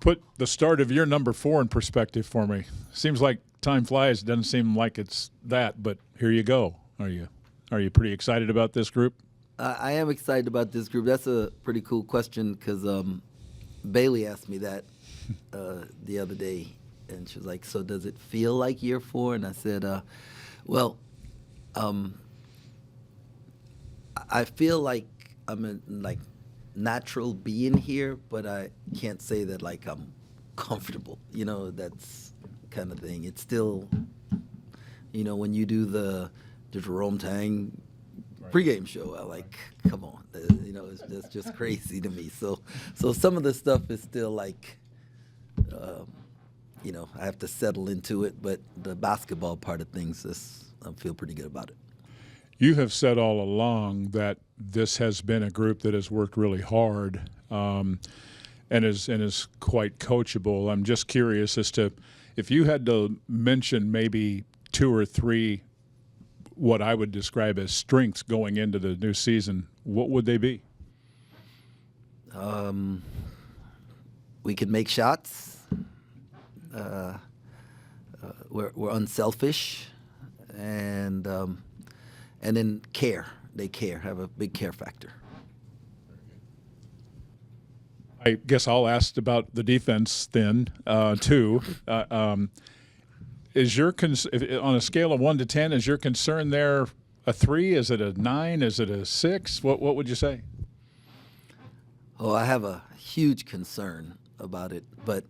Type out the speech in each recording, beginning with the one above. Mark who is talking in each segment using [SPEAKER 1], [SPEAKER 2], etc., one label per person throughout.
[SPEAKER 1] put the start of your number 4 in perspective for me. Seems like time flies. It doesn't seem like it's that, but here you go. Are you pretty excited about this group?
[SPEAKER 2] I am excited about this group. That's a pretty cool question because Bailey asked me that the other day, and she was like, "So does it feel like year 4?" And I said, "Well, I feel like I'm like natural being here, but I can't say that like I'm comfortable. That's kind of thing. It's still, when you do the Jerome Tang pregame show, I like, come on, it's just crazy to me. So some of the stuff is still like, I have to settle into it, but the basketball part of things, I feel pretty good about it.
[SPEAKER 1] You have said all along that this has been a group that has worked really hard and is quite coachable. I'm just curious as to if you had to mention maybe 2 or 3 what I would describe as strengths going into the new season, what would they be?
[SPEAKER 2] We can make shots. We're unselfish, and then care. They care, have a big care factor.
[SPEAKER 1] I guess I'll ask about the defense then, too. Is your on a scale of 1 to 10, is your concern there a 3? Is it a 9? Is it a 6? What would you say?
[SPEAKER 2] Oh, I have a huge concern about it, but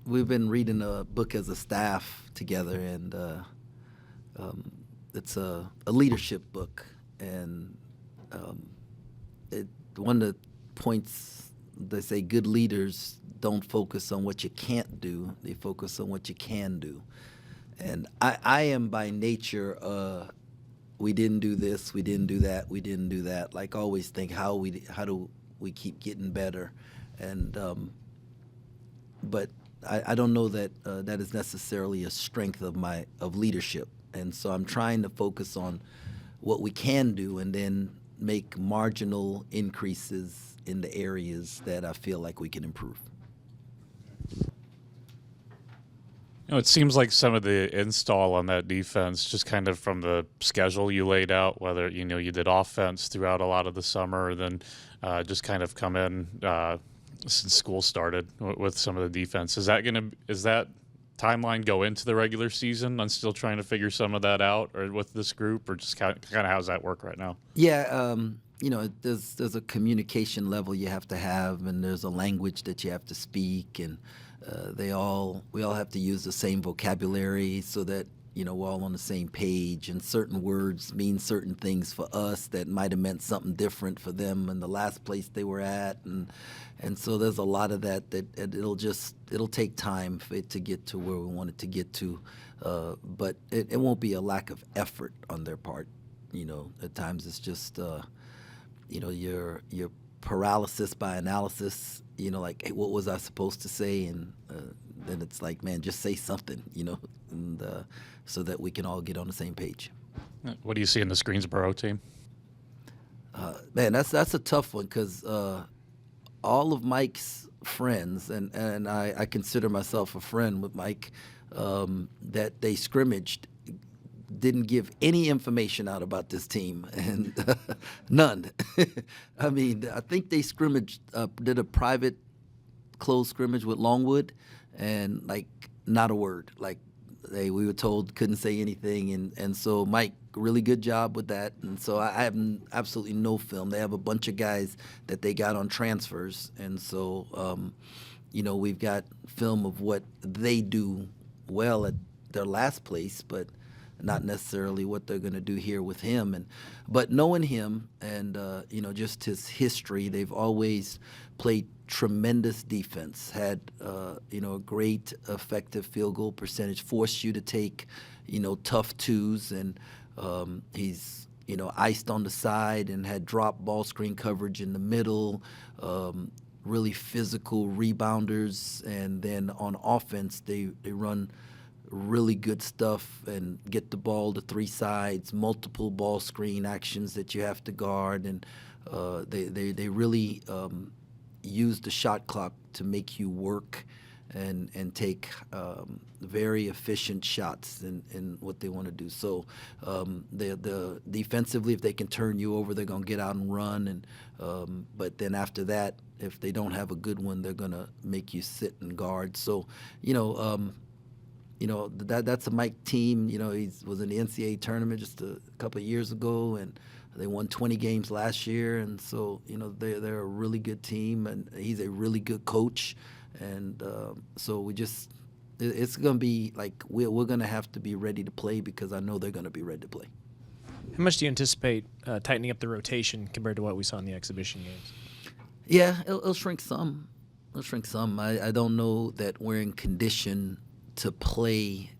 [SPEAKER 2] we've been reading a book as a staff together, and it's a leadership book, and one of the points they say good leaders don't focus on what you can't do; they focus on what you can do. And I am by nature, we didn't do this, we didn't do that, we didn't do that. Like always think how do we keep getting better, and but I don't know that that is necessarily a strength of leadership. And so I'm trying to focus on what we can do and then make marginal increases in the areas that I feel like we can improve.
[SPEAKER 3] It seems like some of the install on that defense, just kind of from the schedule you laid out, whether, you did offense throughout a lot of the summer, then just kind of come in since school started with some of the defense. Is that timeline go into the regular season? I'm still trying to figure some of that out, or with this group, or just kind of how does that work right now?
[SPEAKER 2] Yeah, there's a communication level you have to have, and there's a language that you have to speak, and we all have to use the same vocabulary so that we're all on the same page, and certain words mean certain things for us that might have meant something different for them in the last place they were at, and so there's a lot of that it'll take time for it to get to where we want it to get to, but it won't be a lack of effort on their part. At times it's just your paralysis by analysis. Like, hey, what was I supposed to say? And then it's like, man, just say something, and so that we can all get on the same page.
[SPEAKER 3] What do you see in this Greensboro team?
[SPEAKER 2] Man, that's a tough one because all of Mike's friends, and I consider myself a friend with Mike, that they scrimmaged, didn't give any information out about this team, and none. I mean, I think they scrimmaged, did a private closed scrimmage with Longwood, and like not a word. Like we were told couldn't say anything, and so Mike, really good job with that. And so I have absolutely no film. They have a bunch of guys that they got on transfers, and so we've got film of what they do well at their last place, but not necessarily what they're going to do here with him. But knowing him and just his history, they've always played tremendous defense, had a great effective field goal percentage, forced you to take tough twos, and he's iced on the side and had drop ball screen coverage in the middle, really physical rebounders, and then on offense they run really good stuff and get the ball to 3 sides, multiple ball screen actions that you have to guard, and they really use the shot clock to make you work and take very efficient shots in what they want to do. So the defensively, if they can turn you over, they're going to get out and run. And but then after that, if they don't have a good one, they're going to make you sit and guard. So that's a Mike team. He was in the NCAA tournament just a couple of years ago, and they won 20 games last year. And so they're a really good team, and he's a really good coach. And so it's going to be like we're going to have to be ready to play, because I know they're going to be ready to play.
[SPEAKER 4] How much do you anticipate tightening up the rotation compared to what we saw in the exhibition games?
[SPEAKER 2] Yeah, it'll shrink some. It'll shrink some. I don't know that we're in condition to play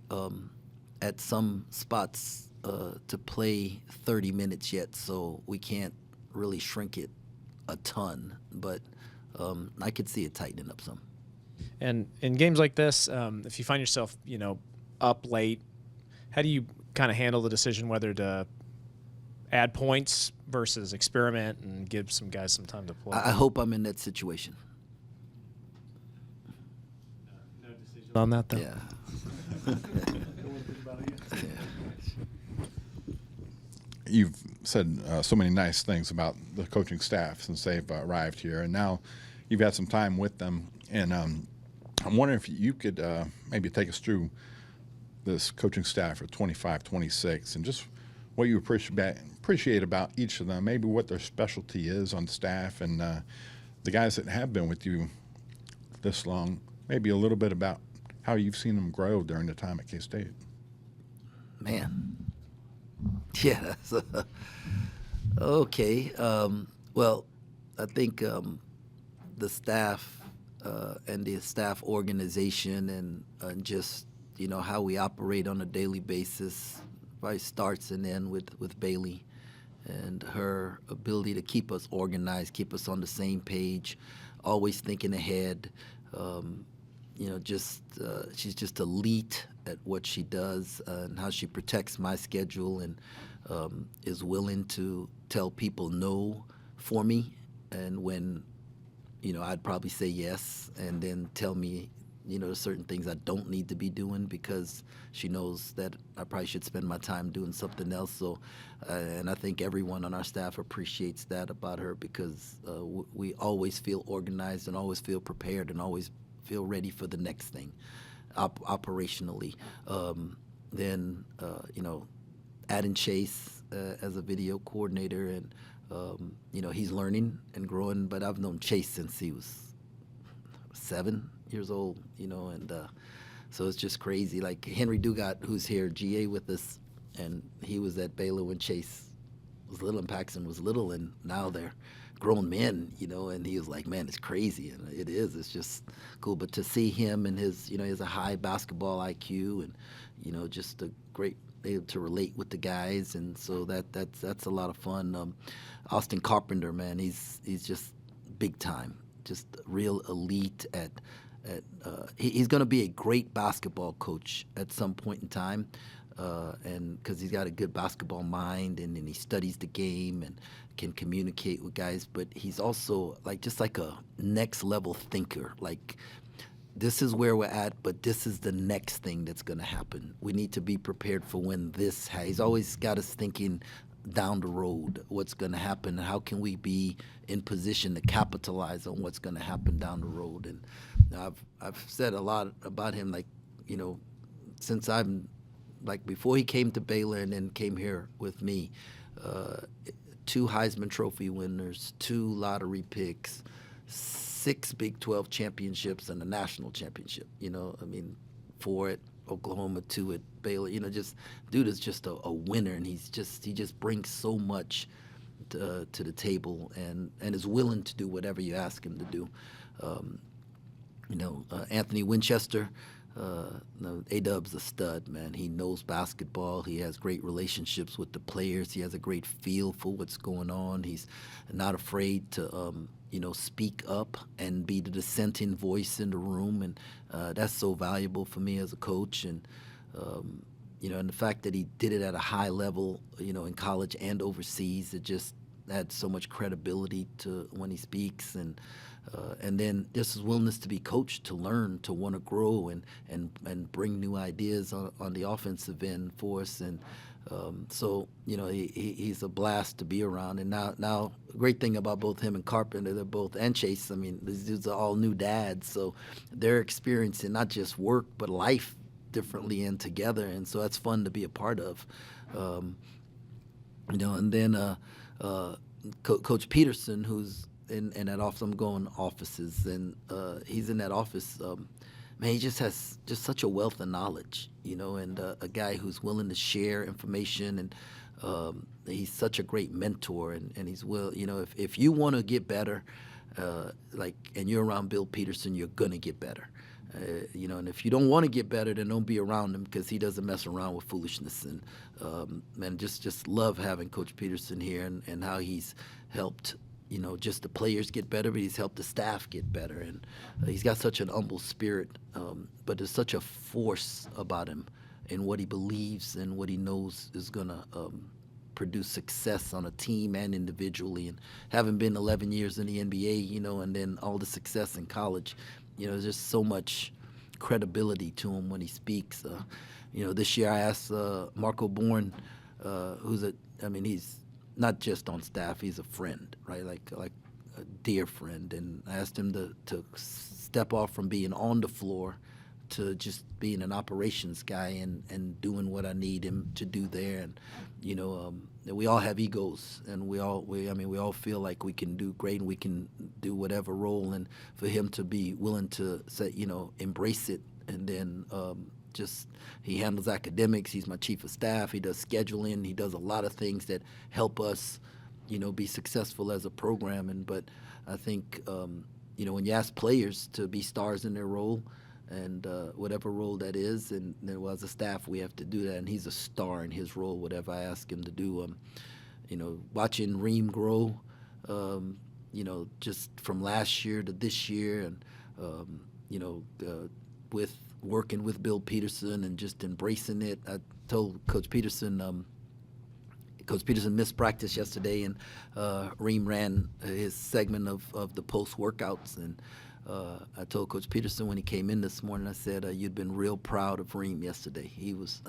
[SPEAKER 2] at some spots to play 30 minutes yet, so we can't really shrink it a ton. But I could see it tightening up some.
[SPEAKER 4] And in games like this, if you find yourself, up late, how do you kind of handle the decision whether to add points versus experiment and give some guys some time to play?
[SPEAKER 2] I hope I'm in that situation.
[SPEAKER 4] No decision on that, though?
[SPEAKER 2] Yeah.
[SPEAKER 5] You've said so many nice things about the coaching staff since they've arrived here, and now you've had some time with them. And I'm wondering if you could maybe take us through this coaching staff for 25, 26, and just what you appreciate about each of them, maybe what their specialty is on staff, and the guys that have been with you this long, maybe a little bit about how you've seen them grow during the time at K-State.
[SPEAKER 2] Man. Yeah. Okay. Well, I think the staff and the staff organization and just, how we operate on a daily basis probably starts and ends with Bailey and her ability to keep us organized, keep us on the same page, always thinking ahead. She's just elite at what she does and how she protects my schedule, and is willing to tell people no for me, and when I'd probably say yes, and then tell me certain things I don't need to be doing, because she knows that I probably should spend my time doing something else. So and I think everyone on our staff appreciates that about her, because we always feel organized and always feel prepared and always feel ready for the next thing operationally. Then adding Chase as a video coordinator, and he's learning and growing, but I've known Chase since he was 7 years old, and so it's just crazy. Like Henry Dugat, who's here, GA with us, and he was at Baylor when Chase was little and Paxton was little, and now they're grown men, and he was like, man, it's crazy. And it is. It's just cool. But to see him and his, he has a high basketball IQ, and, just a great, able to relate with the guys. And so that's a lot of fun. Austin Carpenter, man, he's just big time, just real elite at he's going to be a great basketball coach at some point in time. And because he's got a good basketball mind, and he studies the game and can communicate with guys, but he's also just like a next level thinker. Like, this is where we're at, but this is the next thing that's going to happen. We need to be prepared for when this. He's always got us thinking down the road, what's going to happen, and how can we be in position to capitalize on what's going to happen down the road. And I've said a lot about him, since I'm. Before he came to Baylor and then came here with me, 2 Heisman Trophy winners, 2 lottery picks, 6 Big 12 championships, and a national championship. 4 at Oklahoma, 2 at Baylor. Dude is just a winner, and he just brings so much to the table, and is willing to do whatever you ask him to do. Anthony Winchester. A-Dub's a stud, man. He knows basketball. He has great relationships with the players. He has a great feel for what's going on. He's not afraid to, speak up and be the dissenting voice in the room, and that's so valuable for me as a coach. And and the fact that he did it at a high level, in college and overseas, adds so much credibility to when he speaks, and then just his willingness to be coached, to learn, to want to grow, and bring new ideas on the offensive end for us. And so, he's a blast to be around. And now, great thing about both him and Carpenter, they're both, and Chase, I mean, these dudes are all new dads, so they're experiencing not just work but life differently and together, and so that's fun to be a part of. And then Coach Peterson, who's in that office, I'm going offices, and he's in that office. Man, he just has just such a wealth of knowledge, and a guy who's willing to share information, and he's such a great mentor, and he's if you want to get better, and you're around Bill Peterson, you're gonna get better. And if you don't want to get better, then don't be around him, because he doesn't mess around with foolishness. And man, just love having Coach Peterson here, and how he's helped just the players get better, but he's helped the staff get better. And he's got such an humble spirit, but there's such a force about him in what he believes and what he knows is going to produce success on a team and individually. And having been 11 years in the NBA, and then all the success in college, there's just so much credibility to him when he speaks. This year I asked Marco Bourne, he's not just on staff, he's a friend, right? Like a dear friend. And I asked him to step off from being on the floor to just being an operations guy and doing what I need him to do there. And we all have egos, and we all feel like we can do great and we can do whatever role. And for him to be willing to say, embrace it, and then he handles academics. He's my chief of staff. He does scheduling. He does a lot of things that help us, be successful as a program. But I think, when you ask players to be stars in their role, and whatever role that is, and then as a staff we have to do that, and he's a star in his role, whatever I ask him to do. Watching Reem grow, just from last year to this year, and with working with Bill Peterson and just embracing it. I told Coach Peterson missed practice yesterday, and Reem ran his segment of the post workouts, and I told Coach Peterson when he came in this morning, I said, you'd been real proud of Reem yesterday. He was,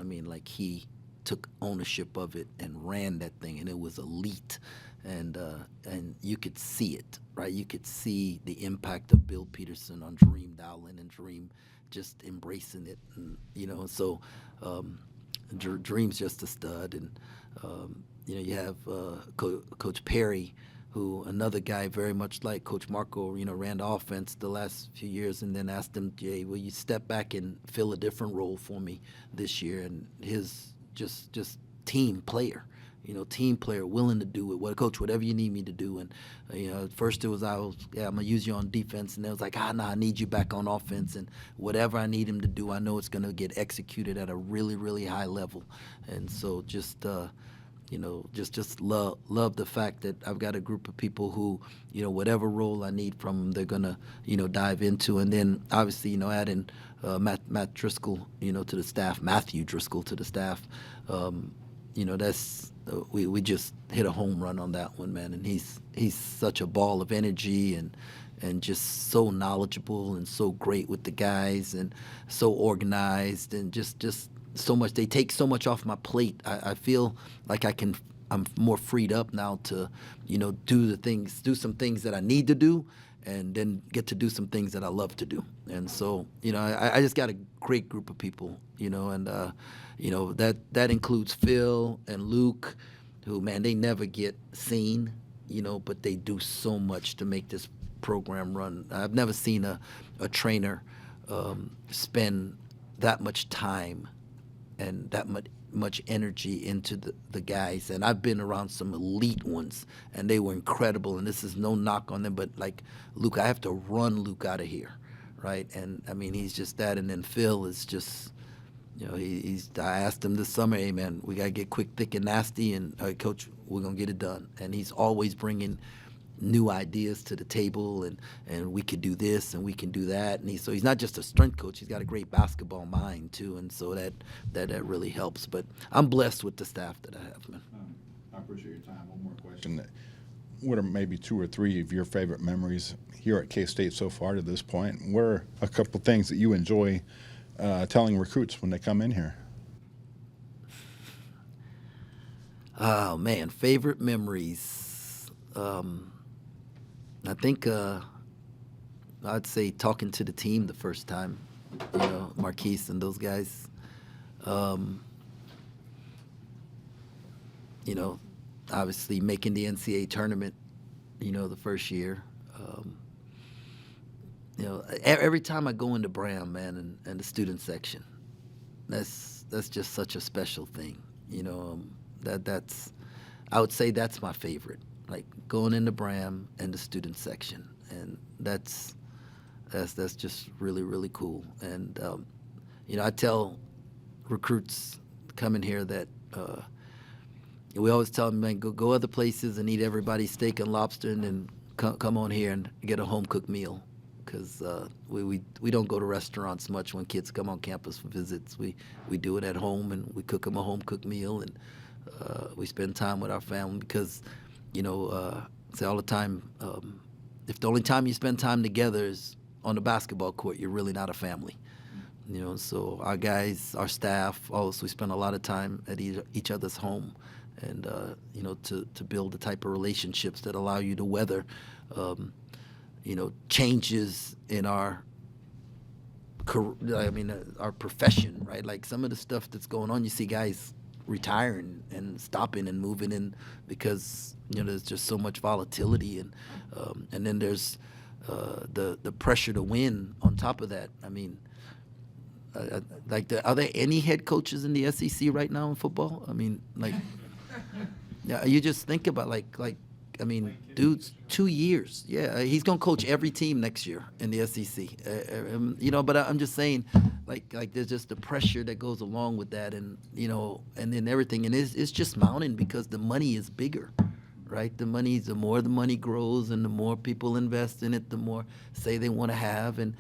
[SPEAKER 2] he took ownership of it and ran that thing, and it was elite. And you could see it, right? You could see the impact of Bill Peterson on Dream Dowling, and Dream just embracing it. And, so Dream's just a stud. And, you have Coach Perry, who, another guy very much like Coach Marco, ran the offense the last few years, and then asked him, Jay, will you step back and fill a different role for me this year? And his just team player, willing to do it. Well, Coach, whatever you need me to do. And, at first it was, I'm going to use you on defense. And it was like, no, I need you back on offense. And whatever I need him to do, I know it's going to get executed at a really, really high level. And so just love the fact that I've got a group of people who, whatever role I need from them, they're going to, dive into. And then obviously, adding Matt Driscoll, to the staff, Matthew Driscoll to the staff, that's we just hit a home run on that one, man. And he's such a ball of energy and just so knowledgeable and so great with the guys and so organized and just so much. They take so much off my plate. I feel like I'm more freed up now to, do some things that I need to do, and then get to do some things that I love to do. And so, I just got a great group of people, and that includes Phil and Luke, who, man, they never get seen, but they do so much to make this program run. I've never seen a trainer spend that much time and that much energy into the guys. And I've been around some elite ones, and they were incredible. And this is no knock on them, but like Luke, I have to run Luke out of here, right? And he's just that. And then Phil is just, I asked him this summer, hey man, we gotta get quick, thick, and nasty. And all right, Coach, we're gonna get it done. And he's always bringing new ideas to the table, and we could do this and we can do that. And so he's not just a strength coach, he's got a great basketball mind too, and so that really helps. But I'm blessed with the staff that I have, man.
[SPEAKER 5] I appreciate your time. One more question. what are maybe 2 or 3 of your favorite memories here at K-State so far to this point? What are a couple of things that you enjoy telling recruits when they come in here?
[SPEAKER 2] Oh man, favorite memories. I think I'd say talking to the team the first time, Marquise and those guys. You know, obviously making the NCAA tournament, the first year. Every time I go into Bram, man, and the student section, that's just such a special thing. That's I would say that's my favorite. Like going into Bram and the student section, and that's just really really cool. And I tell recruits coming here that. We always tell them, man, go other places and eat everybody's steak and lobster, and then come on here and get a home cooked meal, because we don't go to restaurants much when kids come on campus for visits. We do it at home, and we cook them a home cooked meal, and we spend time with our family, because I say all the time, if the only time you spend time together is on the basketball court, you're really not a family. So our guys, our staff, also we spend a lot of time at each other's home. And to build the type of relationships that allow you to weather, changes in our our profession, right? Like some of the stuff that's going on, you see guys retiring and stopping and moving in because there's just so much volatility, and then there's the pressure to win on top of that. I mean. Are there any head coaches in the SEC right now in football? I mean, yeah, you just think about dude's 2 years. Yeah, he's gonna coach every team next year in the SEC. But I'm just saying, there's just the pressure that goes along with that, and and then everything, and it's just mounting because the money is bigger, right? The more the money grows, and the more people invest in it, the more say they want to have, and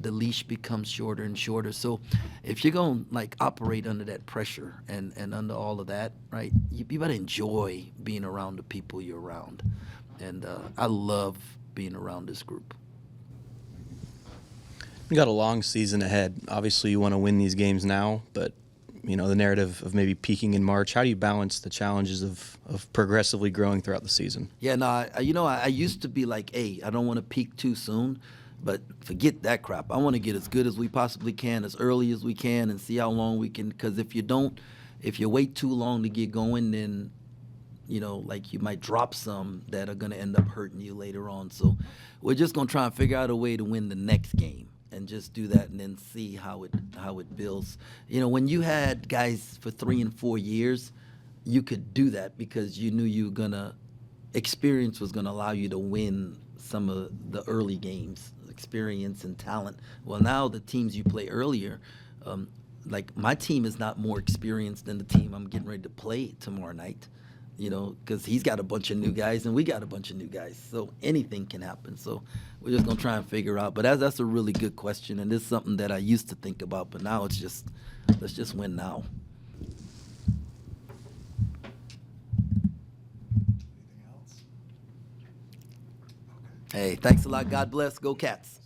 [SPEAKER 2] the leash becomes shorter and shorter. So if you're going to operate under that pressure and under all of that, right, you better enjoy being around the people you're around. And I love being around this group.
[SPEAKER 6] We got a long season ahead. Obviously, you want to win these games now, but the narrative of maybe peaking in March. How do you balance the challenges of progressively growing throughout the season?
[SPEAKER 2] Yeah, no, I used to be like, hey, I don't want to peak too soon. But forget that crap. I want to get as good as we possibly can, as early as we can, and see how long we can. Because if you wait too long to get going, then, you might drop some that are going to end up hurting you later on. So we're just going to try and figure out a way to win the next game and just do that, and then see how it builds. When you had guys for 3 and 4 years, you could do that because you knew experience was going to allow you to win some of the early games. Experience and talent. Well, now the teams you play earlier, my team is not more experienced than the team I'm getting ready to play tomorrow night, because he's got a bunch of new guys and we got a bunch of new guys. So anything can happen. So we're just going to try and figure out. But that's a really good question, and it's something that I used to think about, but now it's just, let's just win now. Hey, thanks a lot. God bless. Go Cats.